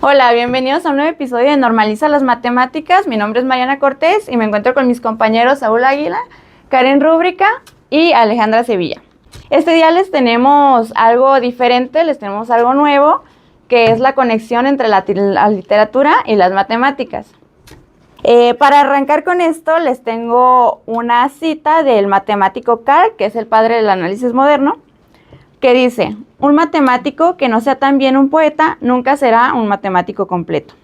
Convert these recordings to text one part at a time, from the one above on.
Hola, bienvenidos a un nuevo episodio de Normaliza las Matemáticas. Mi nombre es Mariana Cortés y me encuentro con mis compañeros Saúl Águila, Karen Rúbrica y Alejandra Sevilla. Este día les tenemos algo diferente, les tenemos algo nuevo, que es la conexión entre la literatura y las matemáticas. Para arrancar con esto, les tengo una cita del matemático Karl, que es el padre del análisis moderno, que dice: un matemático que no sea también un poeta nunca será un matemático completo.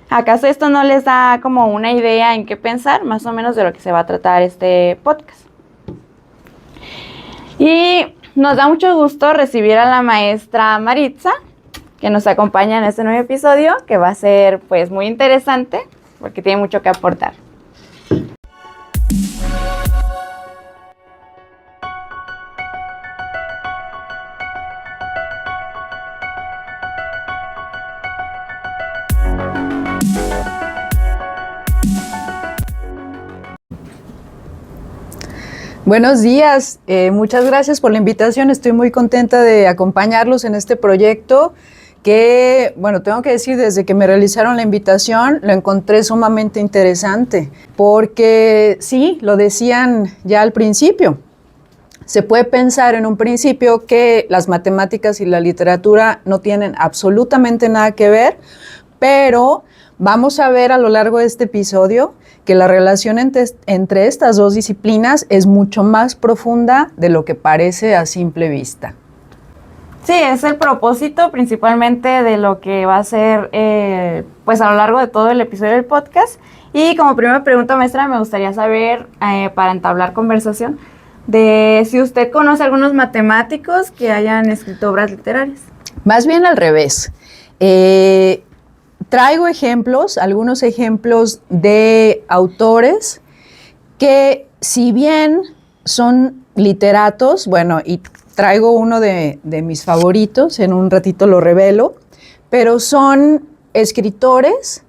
¿Acaso esto no les da como una idea en qué pensar, más o menos de lo que se va a tratar este podcast? Y nos da mucho gusto recibir a la maestra Maritza, que nos acompaña en este nuevo episodio, que va a ser pues muy interesante, porque tiene mucho que aportar. Buenos días, muchas gracias por la invitación. Estoy muy contenta de acompañarlos en este proyecto que, bueno, tengo que decir, desde que me realizaron la invitación lo encontré sumamente interesante, porque sí, lo decían ya al principio, se puede pensar en un principio que las matemáticas y la literatura no tienen absolutamente nada que ver, pero vamos a ver a lo largo de este episodio que la relación entre estas dos disciplinas es mucho más profunda de lo que parece a simple vista. Sí, es el propósito principalmente de lo que va a ser pues a lo largo de todo el episodio del podcast. Y como primera pregunta, maestra, me gustaría saber, para entablar conversación, de si usted conoce algunos matemáticos que hayan escrito obras literarias. Más bien al revés. Traigo ejemplos, algunos ejemplos de autores que, si bien son literatos, bueno, y traigo uno de mis favoritos, en un ratito lo revelo, pero son escritores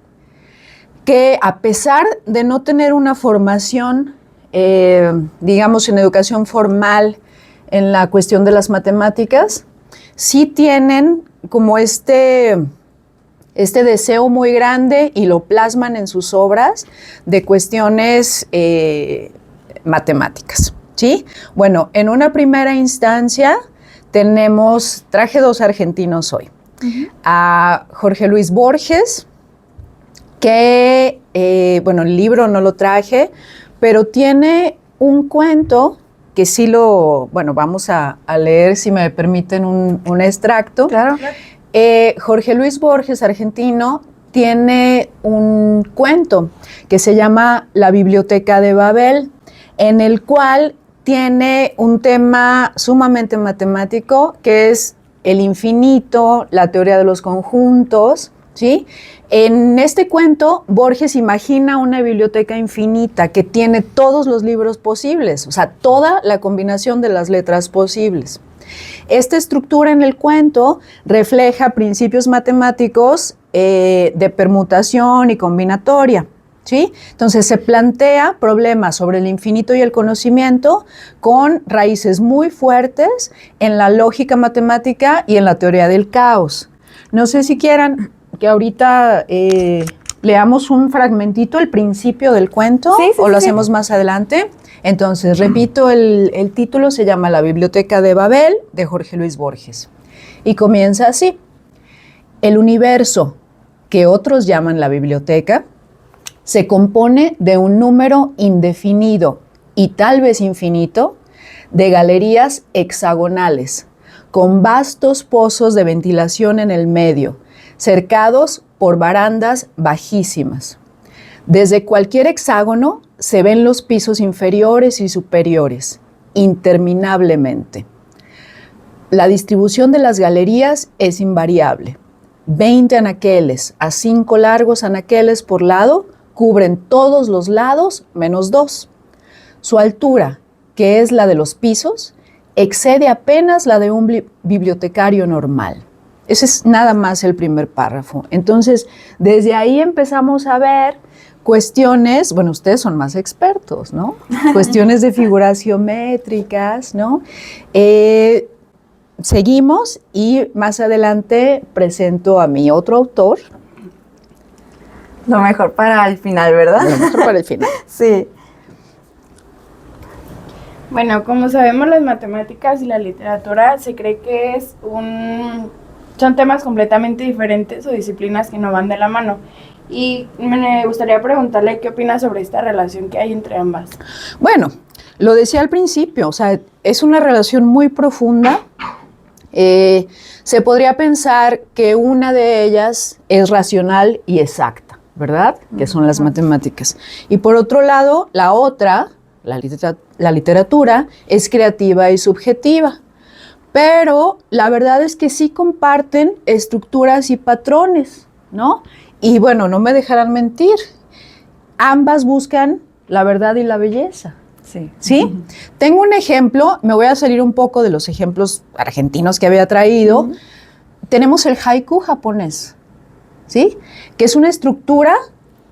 que, a pesar de no tener una formación, digamos, en educación formal en la cuestión de las matemáticas, sí tienen como este deseo muy grande y lo plasman en sus obras de cuestiones matemáticas, ¿sí? Bueno, en una primera instancia traje dos argentinos hoy. A Jorge Luis Borges, que, bueno, el libro no lo traje, pero tiene un cuento que sí bueno, vamos a leer, si me permiten, un extracto. Claro. Jorge Luis Borges, argentino, tiene un cuento que se llama La Biblioteca de Babel, en el cual tiene un tema sumamente matemático, que es el infinito, la teoría de los conjuntos, ¿sí? En este cuento, Borges imagina una biblioteca infinita que tiene todos los libros posibles, o sea, toda la combinación de las letras posibles. Esta estructura en el cuento refleja principios matemáticos de permutación y combinatoria, ¿sí? Entonces se plantea problemas sobre el infinito y el conocimiento con raíces muy fuertes en la lógica matemática y en la teoría del caos. No sé si quieran que ahorita leamos un fragmentito, el principio del cuento, sí, o lo hacemos más adelante. Entonces, repito, el título se llama La Biblioteca de Babel, de Jorge Luis Borges. Y comienza así: el universo, que otros llaman la biblioteca, se compone de un número indefinido y tal vez infinito de galerías hexagonales, con vastos pozos de ventilación en el medio, cercados por barandas bajísimas. Desde cualquier hexágono se ven los pisos inferiores y superiores, interminablemente. La distribución de las galerías es invariable. 20 anaqueles a 5 largos anaqueles por lado cubren todos los lados menos 2. Su altura, que es la de los pisos, excede apenas la de un bibliotecario normal. Ese es nada más el primer párrafo. Entonces, desde ahí empezamos a ver cuestiones, bueno, ustedes son más expertos, ¿no? Cuestiones de figuras geométricas, ¿no? seguimos y más adelante presento a mi otro autor. Lo mejor para el final, ¿verdad? Lo mejor para el final. Sí. Bueno, como sabemos, las matemáticas y la literatura se cree que son temas completamente diferentes o disciplinas que no van de la mano. Y me gustaría preguntarle qué opina sobre esta relación que hay entre ambas. Bueno, lo decía al principio, o sea, es una relación muy profunda. Se podría pensar que una de ellas es racional y exacta, ¿verdad? Que son las matemáticas. Y por otro lado, la otra, la literatura, es creativa y subjetiva. Pero la verdad es que sí comparten estructuras y patrones, ¿no? Y bueno, no me dejarán mentir, ambas buscan la verdad y la belleza. Sí. ¿Sí? Tengo un ejemplo, me voy a salir un poco de los ejemplos argentinos que había traído. Tenemos el haiku japonés, ¿sí? Que es una estructura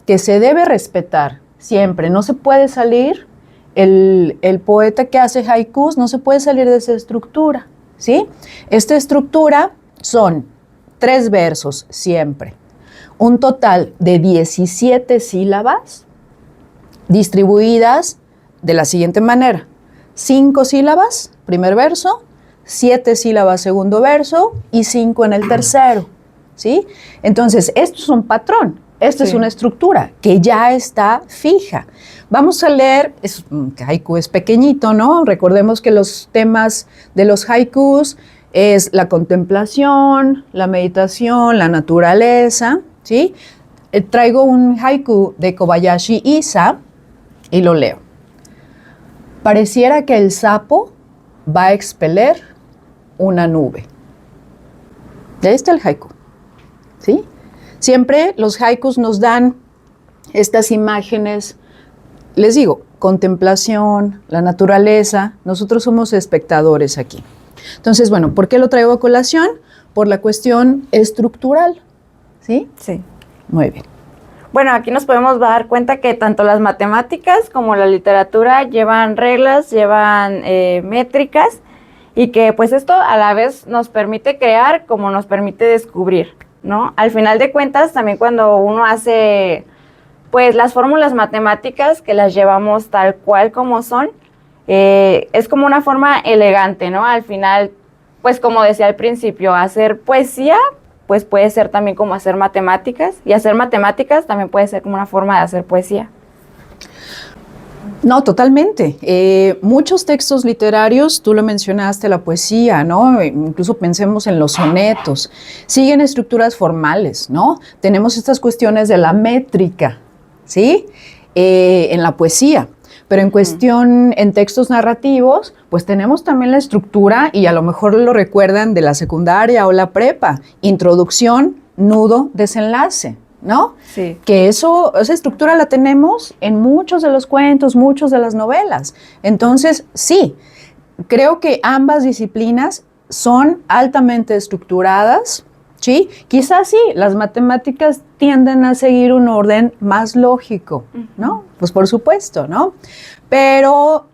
que se debe respetar siempre. No se puede salir, el poeta que hace haikus no se puede salir de esa estructura, ¿sí? Esta estructura son 3 versos siempre. Un total de 17 sílabas distribuidas de la siguiente manera: 5 sílabas, primer verso, 7 sílabas, segundo verso, y 5 en el tercero, ¿sí? Entonces, esto es un patrón, esto es una estructura que ya está fija. Vamos a leer, haiku es pequeñito, ¿no? Recordemos que los temas de los haikus es la contemplación, la meditación, la naturaleza, ¿sí? Traigo un haiku de Kobayashi Isa y lo leo. Pareciera que el sapo va a expeler una nube. Y ahí está el haiku, ¿sí? Siempre los haikus nos dan estas imágenes, les digo, contemplación, la naturaleza. Nosotros somos espectadores aquí. Entonces, bueno, ¿por qué lo traigo a colación? Por la cuestión estructural, ¿sí? Sí. Muy bien. Bueno, aquí nos podemos dar cuenta que tanto las matemáticas como la literatura llevan reglas, llevan métricas, y que pues esto a la vez nos permite crear como nos permite descubrir, ¿no? Al final de cuentas, también cuando uno hace pues las fórmulas matemáticas, que las llevamos tal cual como son, es como una forma elegante, ¿no? Al final, pues como decía al principio, hacer poesía pues puede ser también como hacer matemáticas, y hacer matemáticas también puede ser como una forma de hacer poesía. No, totalmente. Muchos textos literarios, tú lo mencionaste, la poesía, ¿no? Incluso pensemos en los sonetos, siguen estructuras formales, ¿no? Tenemos estas cuestiones de la métrica, ¿sí? En la poesía. Pero en cuestión, en textos narrativos, pues tenemos también la estructura, y a lo mejor lo recuerdan de la secundaria o la prepa: introducción, nudo, desenlace, ¿no? Sí. Que esa estructura la tenemos en muchos de los cuentos, muchas de las novelas. Entonces, sí, creo que ambas disciplinas son altamente estructuradas, ¿sí? Quizás sí, las matemáticas tienden a seguir un orden más lógico, ¿no? Pues por supuesto, ¿no? Pero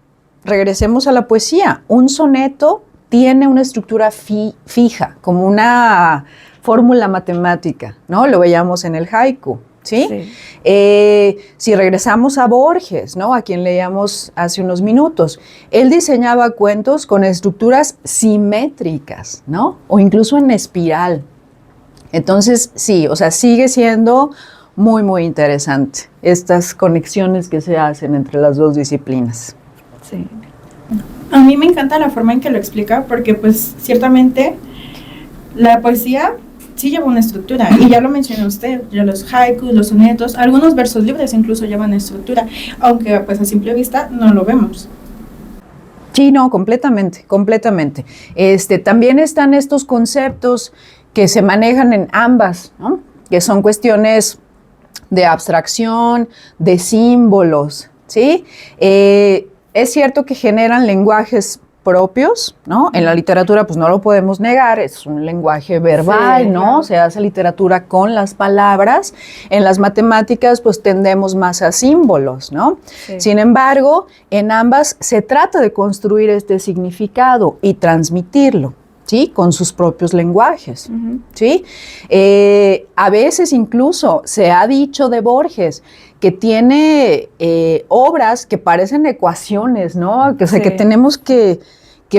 regresemos a la poesía. Un soneto tiene una estructura fija, como una fórmula matemática, ¿no? Lo veíamos en el haiku, ¿sí? Sí. Si regresamos a Borges, ¿no? A quien leíamos hace unos minutos, él diseñaba cuentos con estructuras simétricas, ¿no? O incluso en espiral. Entonces, sí, o sea, sigue siendo muy, muy interesante estas conexiones que se hacen entre las dos disciplinas. Sí. A mí me encanta la forma en que lo explica, porque pues ciertamente la poesía sí lleva una estructura, y ya lo mencionó usted, ya los haikus, los sonetos, algunos versos libres incluso llevan estructura, aunque pues a simple vista no lo vemos. Sí, no, completamente, completamente. También están estos conceptos que se manejan en ambas, ¿no? Que son cuestiones de abstracción, de símbolos, ¿sí? Es cierto que generan lenguajes propios, ¿no? En la literatura, pues no lo podemos negar, es un lenguaje verbal, sí, ¿no? Claro. Se hace literatura con las palabras. En las matemáticas, pues tendemos más a símbolos, ¿no? Sí. Sin embargo, en ambas se trata de construir este significado y transmitirlo, ¿sí? Con sus propios lenguajes, Ujú. ¿sí? A veces incluso se ha dicho de Borges que tiene obras que parecen ecuaciones, ¿no? Que, o sea, Sí. que tenemos que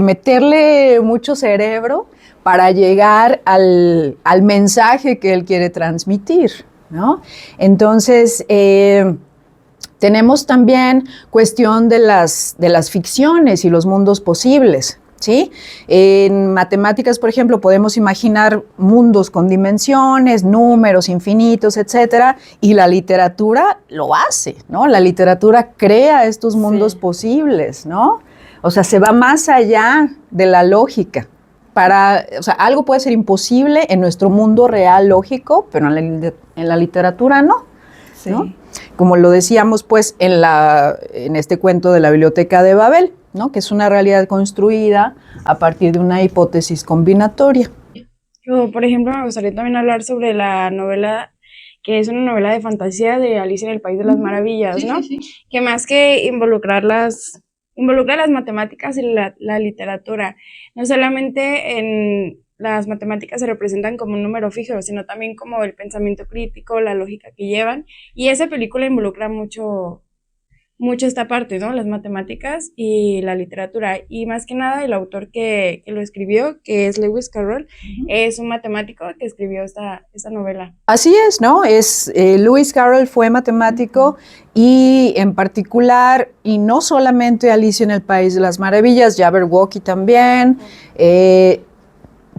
meterle mucho cerebro para llegar al mensaje que él quiere transmitir, ¿no? Entonces, tenemos también cuestión de las ficciones y los mundos posibles, ¿sí? En matemáticas, por ejemplo, podemos imaginar mundos con dimensiones, números infinitos, etcétera, y la literatura lo hace, ¿no? La literatura crea estos mundos posibles, ¿no? O sea, se va más allá de la lógica. O sea, algo puede ser imposible en nuestro mundo real lógico, pero en la literatura no, Sí. ¿no? Como lo decíamos, pues, en este cuento de la Biblioteca de Babel, ¿no? Que es una realidad construida a partir de una hipótesis combinatoria. Yo, por ejemplo, me gustaría también hablar sobre la novela, que es una novela de fantasía de Alicia en el País de las Maravillas, ¿no? Que más que involucra las matemáticas y la literatura. No solamente en las matemáticas se representan como un número fijo, sino también como el pensamiento crítico, la lógica que llevan. Y esa película involucra mucho esta parte, ¿no? Las matemáticas y la literatura. Y más que nada, el autor que lo escribió, que es Lewis Carroll, es un matemático que escribió esta novela. Así es, ¿no? Lewis Carroll fue matemático y en particular, y no solamente Alicia en el País de las Maravillas, Jabberwocky también,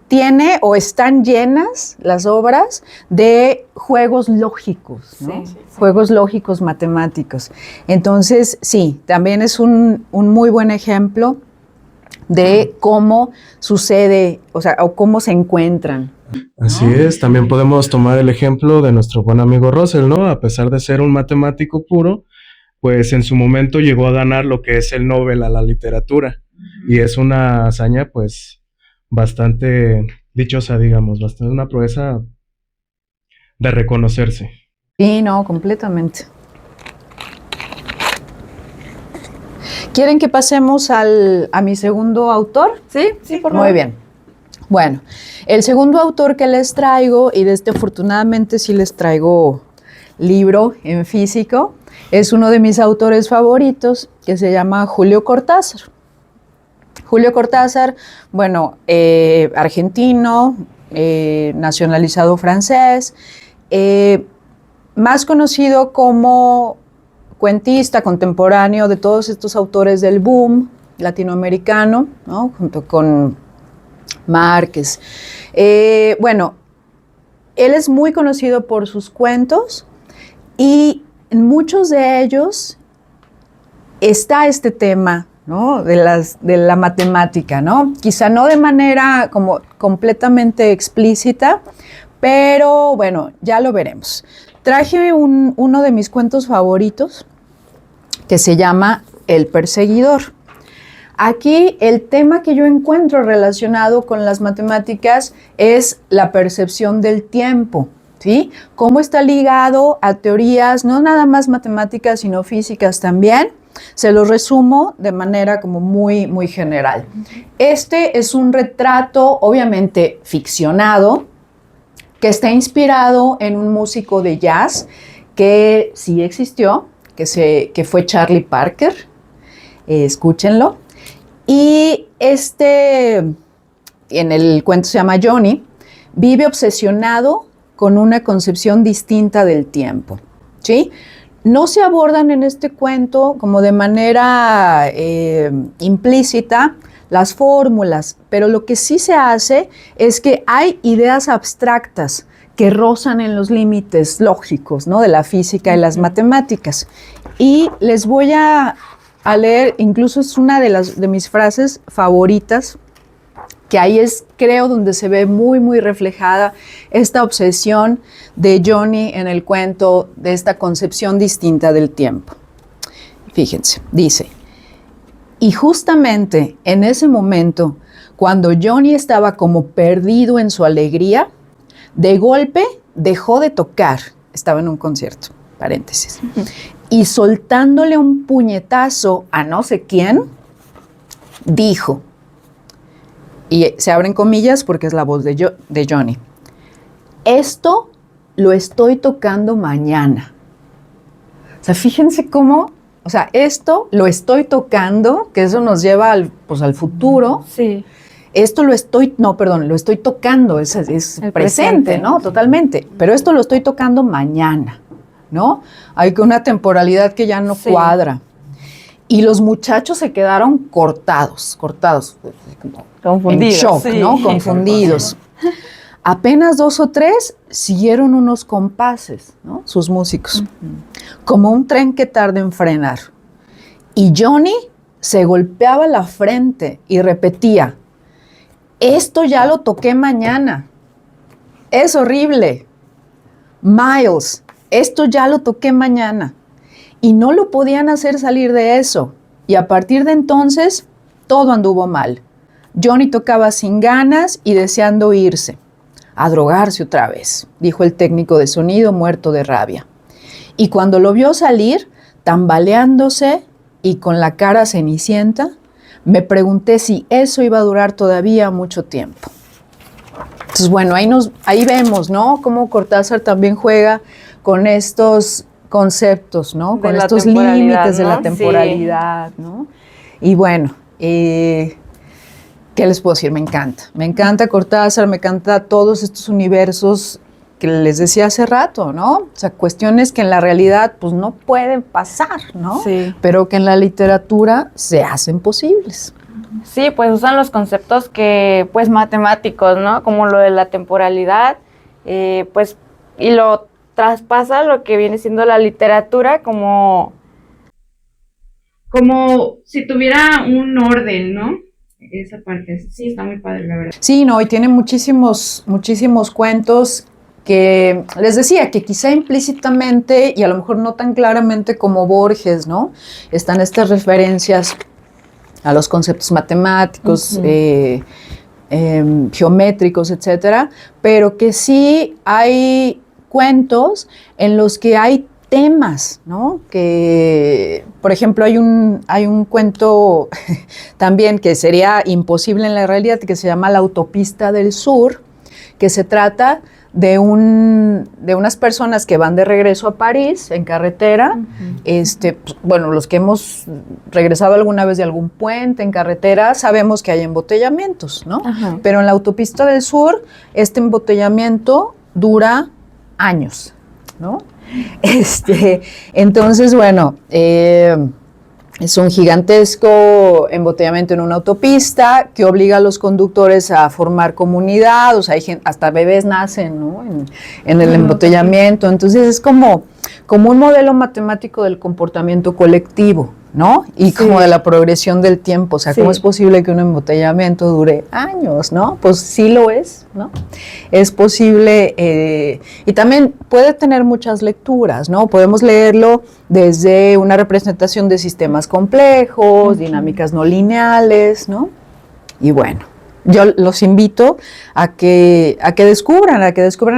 tiene o están llenas las obras de juegos lógicos, ¿no? Sí. Juegos lógicos matemáticos. Entonces, sí, también es un muy buen ejemplo de cómo sucede, o sea, o cómo se encuentran. Así es, también podemos tomar el ejemplo de nuestro buen amigo Russell, ¿no? A pesar de ser un matemático puro, pues en su momento llegó a ganar lo que es el Nobel a la literatura. Y es una hazaña, pues, bastante dichosa, digamos, bastante una proeza de reconocerse. Sí, no, completamente. ¿Quieren que pasemos a mi segundo autor? Sí, por favor. Muy bien. Bueno, el segundo autor que les traigo, y afortunadamente sí les traigo libro en físico, es uno de mis autores favoritos, que se llama Julio Cortázar. Julio Cortázar, bueno, argentino, nacionalizado francés, más conocido como cuentista contemporáneo de todos estos autores del boom latinoamericano, ¿no? Junto con Márquez. Bueno, él es muy conocido por sus cuentos y en muchos de ellos está este tema, ¿no? de la matemática, ¿no? Quizá no de manera como completamente explícita, pero bueno, ya lo veremos. Traje uno de mis cuentos favoritos que se llama El Perseguidor. Aquí el tema que yo encuentro relacionado con las matemáticas es la percepción del tiempo, ¿sí? Cómo está ligado a teorías no nada más matemáticas, sino físicas también. Se los resumo de manera como muy, muy general. Este es un retrato, obviamente ficcionado, que está inspirado en un músico de jazz que sí existió, que fue Charlie Parker. Escúchenlo. Y en el cuento se llama Johnny, vive obsesionado con una concepción distinta del tiempo, ¿sí? No se abordan en este cuento como de manera implícita las fórmulas, pero lo que sí se hace es que hay ideas abstractas que rozan en los límites lógicos, ¿no? De la física y las matemáticas. Y les voy a leer, incluso es una de mis frases favoritas, que ahí es, creo, donde se ve muy, muy reflejada esta obsesión de Johnny en el cuento, de esta concepción distinta del tiempo. Fíjense, dice: y justamente en ese momento, cuando Johnny estaba como perdido en su alegría, de golpe dejó de tocar, estaba en un concierto, paréntesis, y soltándole un puñetazo a no sé quién, dijo: y se abren comillas porque es la voz de Johnny. Esto lo estoy tocando mañana. O sea, fíjense cómo, o sea, esto lo estoy tocando, que eso nos lleva al futuro. Sí. Esto lo estoy tocando, es El presente, ¿no? Totalmente. Pero esto lo estoy tocando mañana, ¿no? Hay una temporalidad que ya no cuadra. Y los muchachos se quedaron cortados, Confundidos. en shock, sí. ¿no? Confundidos. Apenas 2 o 3 siguieron unos compases, ¿no? Sus músicos, como un tren que tarda en frenar. Y Johnny se golpeaba la frente y repetía, esto ya lo toqué mañana, es horrible. Miles, esto ya lo toqué mañana. Y no lo podían hacer salir de eso. Y a partir de entonces, todo anduvo mal. Johnny tocaba sin ganas y deseando irse. A drogarse otra vez, dijo el técnico de sonido muerto de rabia. Y cuando lo vio salir, tambaleándose y con la cara cenicienta, me pregunté si eso iba a durar todavía mucho tiempo. Entonces, bueno, ahí vemos, ¿no? Cómo Cortázar también juega con estos conceptos, ¿no? Con estos límites de la temporalidad, ¿no? Y bueno, ¿qué les puedo decir? Me encanta Cortázar, me encanta todos estos universos que les decía hace rato, ¿no? O sea, cuestiones que en la realidad pues no pueden pasar, ¿no? Sí. Pero que en la literatura se hacen posibles. Sí, pues usan los conceptos que, pues, matemáticos, ¿no? Como lo de la temporalidad, pues, y lo traspasa lo que viene siendo la literatura como si tuviera un orden, ¿no? Esa parte, sí, está muy padre, la verdad. Sí, no, y tiene muchísimos cuentos que les decía que quizá implícitamente y a lo mejor no tan claramente como Borges, ¿no? Están estas referencias a los conceptos matemáticos, geométricos, etcétera, pero que sí hay cuentos en los que hay temas, ¿no? Que, por ejemplo, hay un cuento también que sería imposible en la realidad, que se llama La Autopista del Sur, que se trata de unas personas que van de regreso a París en carretera. Pues, bueno, los que hemos regresado alguna vez de algún puente en carretera sabemos que hay embotellamientos, ¿no? Ajá. Pero en la Autopista del Sur este embotellamiento dura años, ¿no? Entonces, bueno, es un gigantesco embotellamiento en una autopista que obliga a los conductores a formar comunidad, o sea, hasta bebés nacen, ¿no? en el embotellamiento. Entonces es como un modelo matemático del comportamiento colectivo, ¿no? Y como de la progresión del tiempo, o sea, ¿cómo es posible que un embotellamiento dure años, ¿no? Pues sí lo es, ¿no? Es posible, y también puede tener muchas lecturas, ¿no? Podemos leerlo desde una representación de sistemas complejos, dinámicas no lineales, ¿no? Y bueno, yo los invito a que descubran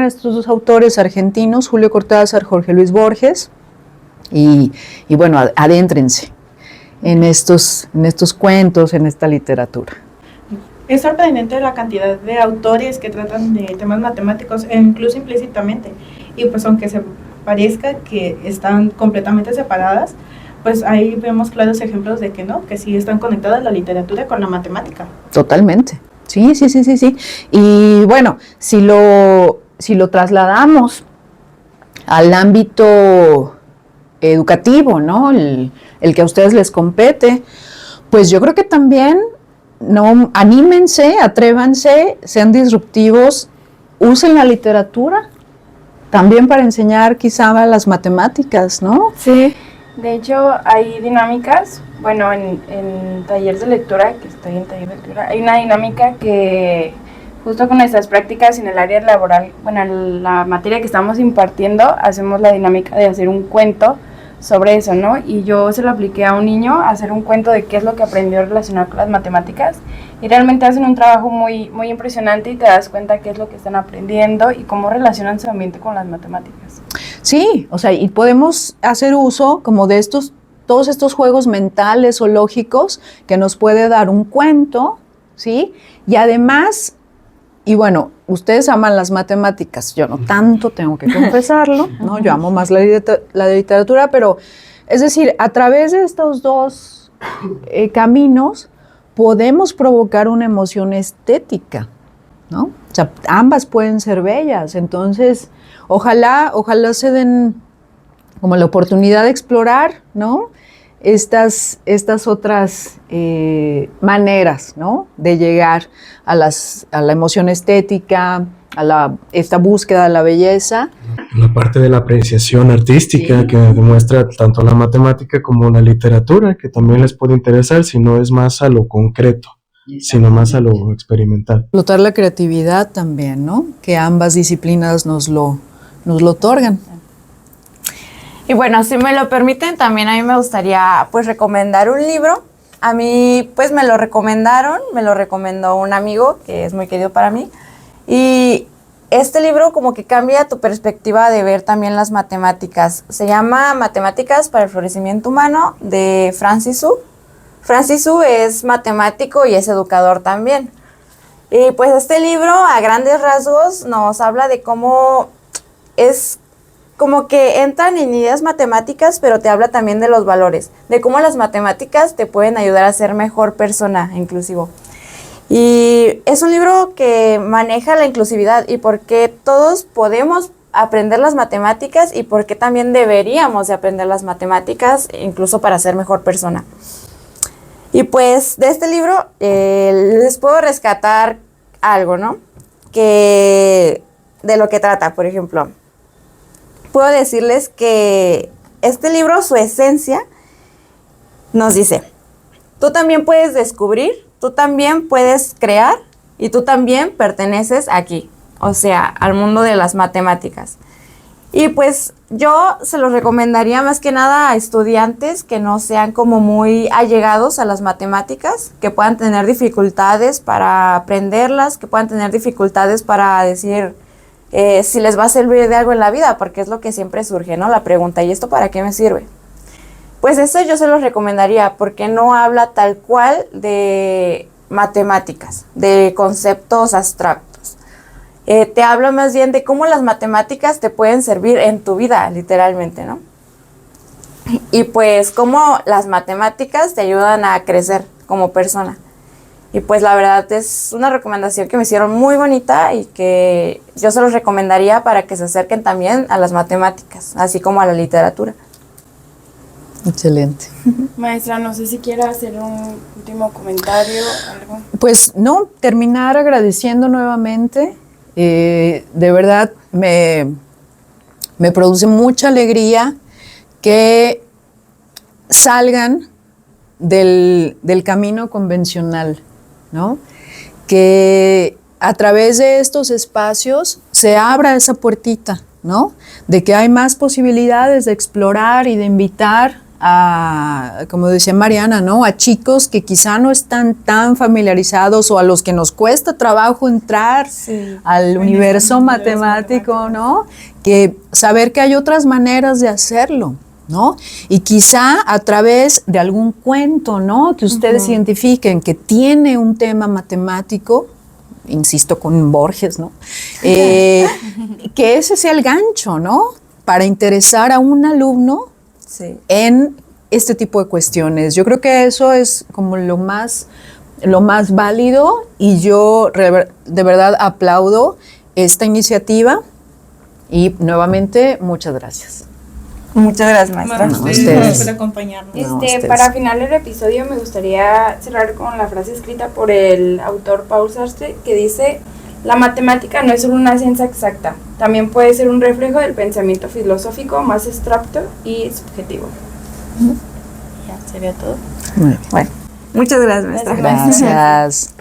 estos dos autores argentinos, Julio Cortázar, Jorge Luis Borges, y bueno, adéntrense en estos cuentos, en esta literatura. Es sorprendente la cantidad de autores que tratan de temas matemáticos, incluso implícitamente. Y pues aunque se parezca que están completamente separadas, pues ahí vemos claros ejemplos de que no, que sí están conectadas la literatura con la matemática. Totalmente. Sí. Y bueno, si lo trasladamos al ámbito educativo, ¿no? El que a ustedes les compete, pues yo creo que también no, anímense, atrévanse, sean disruptivos, usen la literatura también para enseñar quizá las matemáticas, ¿no? Sí. De hecho, hay dinámicas, bueno, en talleres de lectura, que estoy en taller de lectura, hay una dinámica que justo con nuestras prácticas en el área laboral, bueno, la materia que estamos impartiendo, hacemos la dinámica de hacer un cuento sobre eso, ¿no? Y yo se lo apliqué a un niño, a hacer un cuento de qué es lo que aprendió relacionado con las matemáticas, y realmente hacen un trabajo muy, muy impresionante y te das cuenta qué es lo que están aprendiendo y cómo relacionan su ambiente con las matemáticas. Sí, o sea, y podemos hacer uso como de todos estos juegos mentales o lógicos que nos puede dar un cuento, ¿sí? Y además, y bueno, ustedes aman las matemáticas, yo no tanto, tengo que confesarlo, ¿no? Yo amo más la literatura, pero es decir, a través de estos dos caminos podemos provocar una emoción estética, ¿no? O sea, ambas pueden ser bellas, entonces ojalá se den como la oportunidad de explorar, ¿no? Estas otras maneras, ¿no? De llegar a la emoción estética, a esta búsqueda de la belleza. La parte de la apreciación artística, sí, que demuestra tanto la matemática como la literatura, que también les puede interesar si no es más a lo concreto, sino más a lo experimental. Explotar la creatividad también, ¿no? Que ambas disciplinas nos lo otorgan. Y bueno, si me lo permiten, también a mí me gustaría pues recomendar un libro. A mí pues me lo recomendó un amigo que es muy querido para mí. Y este libro como que cambia tu perspectiva de ver también las matemáticas. Se llama Matemáticas para el Florecimiento Humano, de Francis Su. Francis Su es matemático y es educador también. Y pues este libro a grandes rasgos nos habla de cómo es como que entran en ideas matemáticas, pero te habla también de los valores, de cómo las matemáticas te pueden ayudar a ser mejor persona, inclusivo. Y es un libro que maneja la inclusividad y por qué todos podemos aprender las matemáticas y por qué también deberíamos de aprender las matemáticas, incluso para ser mejor persona. Y pues de este libro les puedo rescatar algo, ¿no? Que de lo que trata, por ejemplo. Puedo decirles que este libro, su esencia, nos dice, tú también puedes descubrir, tú también puedes crear y tú también perteneces aquí, o sea, al mundo de las matemáticas. Y pues yo se los recomendaría más que nada a estudiantes que no sean como muy allegados a las matemáticas, que puedan tener dificultades para aprenderlas, que puedan tener dificultades para decir si les va a servir de algo en la vida, porque es lo que siempre surge, ¿no? La pregunta, ¿y esto para qué me sirve? Pues eso yo se los recomendaría, porque no habla tal cual de matemáticas, de conceptos abstractos. Te habla más bien de cómo las matemáticas te pueden servir en tu vida, literalmente, ¿no? Y pues cómo las matemáticas te ayudan a crecer como persona. Y pues la verdad es una recomendación que me hicieron muy bonita y que yo se los recomendaría para que se acerquen también a las matemáticas, así como a la literatura. Excelente. Maestra, no sé si quiera hacer un último comentario, algo. Pues no, terminar agradeciendo nuevamente. De verdad me produce mucha alegría que salgan del camino convencional, ¿no? Que a través de estos espacios se abra esa puertita, ¿no? De que hay más posibilidades de explorar y de invitar a, como decía Mariana, ¿no? A chicos que quizá no están tan familiarizados o a los que nos cuesta trabajo entrar al universo matemático, ¿no? Que saber que hay otras maneras de hacerlo, ¿no? Y quizá a través de algún cuento, ¿no? Que ustedes identifiquen que tiene un tema matemático, insisto con Borges, ¿no? Que ese sea el gancho, ¿no? Para interesar a un alumno en este tipo de cuestiones. Yo creo que eso es como lo más válido y yo de verdad aplaudo esta iniciativa y nuevamente muchas gracias. Muchas gracias, maestra. No, ustedes por acompañarnos. Para final del episodio me gustaría cerrar con la frase escrita por el autor Paul Sartre que dice: la matemática no es solo una ciencia exacta, también puede ser un reflejo del pensamiento filosófico más abstracto y subjetivo. Ya, sería todo. Bueno, muchas gracias, maestra. Gracias.